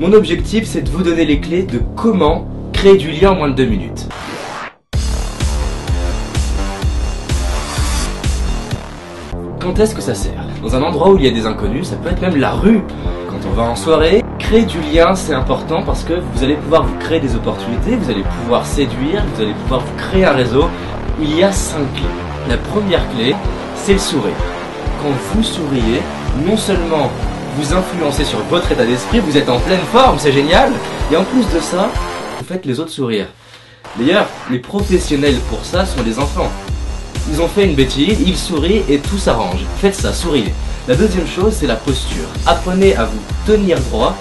Mon objectif, c'est de vous donner les clés de comment créer du lien en moins de 2 minutes. Quand est-ce que ça sert? Dans un endroit où il y a des inconnus, ça peut être même la rue. Quand on va en soirée, créer du lien, c'est important parce que vous allez pouvoir vous créer des opportunités, vous allez pouvoir séduire, vous allez pouvoir vous créer un réseau. Il y a 5 clés. La première clé, c'est le sourire. Quand vous souriez, non seulement vous influencez sur votre état d'esprit, vous êtes en pleine forme, c'est génial, et en plus de ça, vous faites les autres sourire. D'ailleurs, les professionnels pour ça sont les enfants. Ils ont fait une bêtise, ils sourient et tout s'arrange. Faites ça, souriez. La deuxième chose, c'est la posture. Apprenez à vous tenir droit,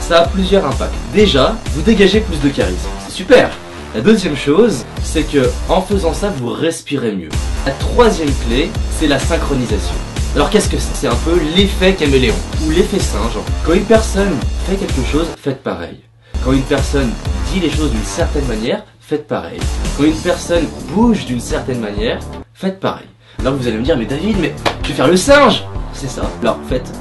ça a plusieurs impacts. Déjà, vous dégagez plus de charisme, c'est super. La deuxième chose, c'est que en faisant ça, vous respirez mieux. La troisième clé, c'est la synchronisation. Alors qu'est-ce que c'est? C'est un peu l'effet caméléon, ou l'effet singe. Quand une personne fait quelque chose, faites pareil. Quand une personne dit les choses d'une certaine manière, faites pareil. Quand une personne bouge d'une certaine manière, faites pareil. Alors vous allez me dire, mais David, mais je vais faire le singe! C'est ça. Alors faites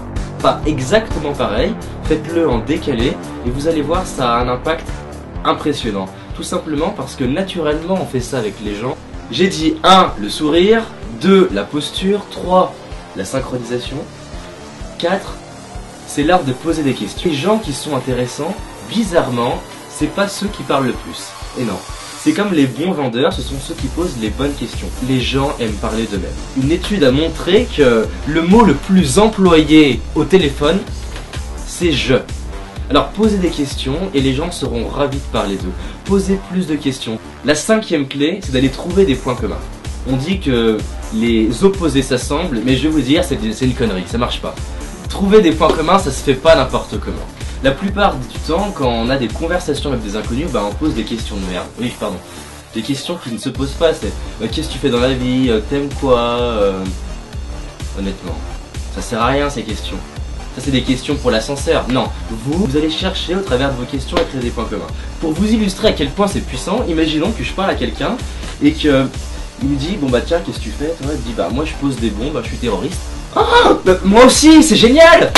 pas exactement pareil, faites-le en décalé, et vous allez voir, ça a un impact impressionnant. Tout simplement parce que naturellement on fait ça avec les gens. J'ai dit 1, le sourire, 2, la posture, 3, la synchronisation, 4, c'est l'art de poser des questions. Les gens qui sont intéressants, bizarrement, c'est pas ceux qui parlent le plus. Et non, c'est comme les bons vendeurs, ce sont ceux qui posent les bonnes questions. Les gens aiment parler d'eux-mêmes. Une étude a montré que le mot le plus employé au téléphone, c'est « je ». Alors posez des questions et les gens seront ravis de parler d'eux. Posez plus de questions. La 5e clé, c'est d'aller trouver des points communs. On dit que les opposés s'assemblent, mais je vais vous dire, c'est une connerie, ça marche pas. Trouver des points communs, ça se fait pas n'importe comment. La plupart du temps, quand on a des conversations avec des inconnus, on pose des questions de merde. Oui, pardon. Des questions qui ne se posent pas, c'est qu'est-ce que tu fais dans la vie, t'aimes quoi Honnêtement, ça sert à rien ces questions. Ça c'est des questions pour l'ascenseur. Non, vous allez chercher au travers de vos questions à créer des points communs. Pour vous illustrer à quel point c'est puissant, imaginons que je parle à quelqu'un et que il me dit bon bah tiens qu'est-ce que tu fais? Toi il me dit bah moi je pose des bombes, je suis terroriste. Ah moi aussi, c'est génial.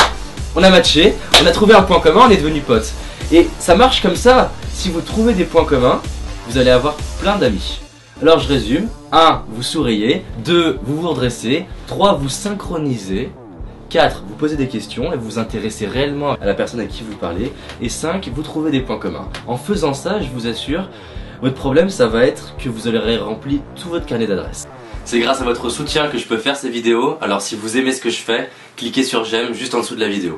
On a matché, on a trouvé un point commun, on est devenus potes. Et ça marche comme ça. Si vous trouvez des points communs, vous allez avoir plein d'amis. Alors je résume. 1, vous souriez. 2, vous vous redressez. 3, vous synchronisez. 4, vous posez des questions et vous vous intéressez réellement à la personne à qui vous parlez. Et 5, vous trouvez des points communs. En faisant ça, je vous assure, votre problème ça va être que vous aurez rempli tout votre carnet d'adresses. C'est grâce à votre soutien que je peux faire ces vidéos, alors si vous aimez ce que je fais, cliquez sur j'aime juste en dessous de la vidéo.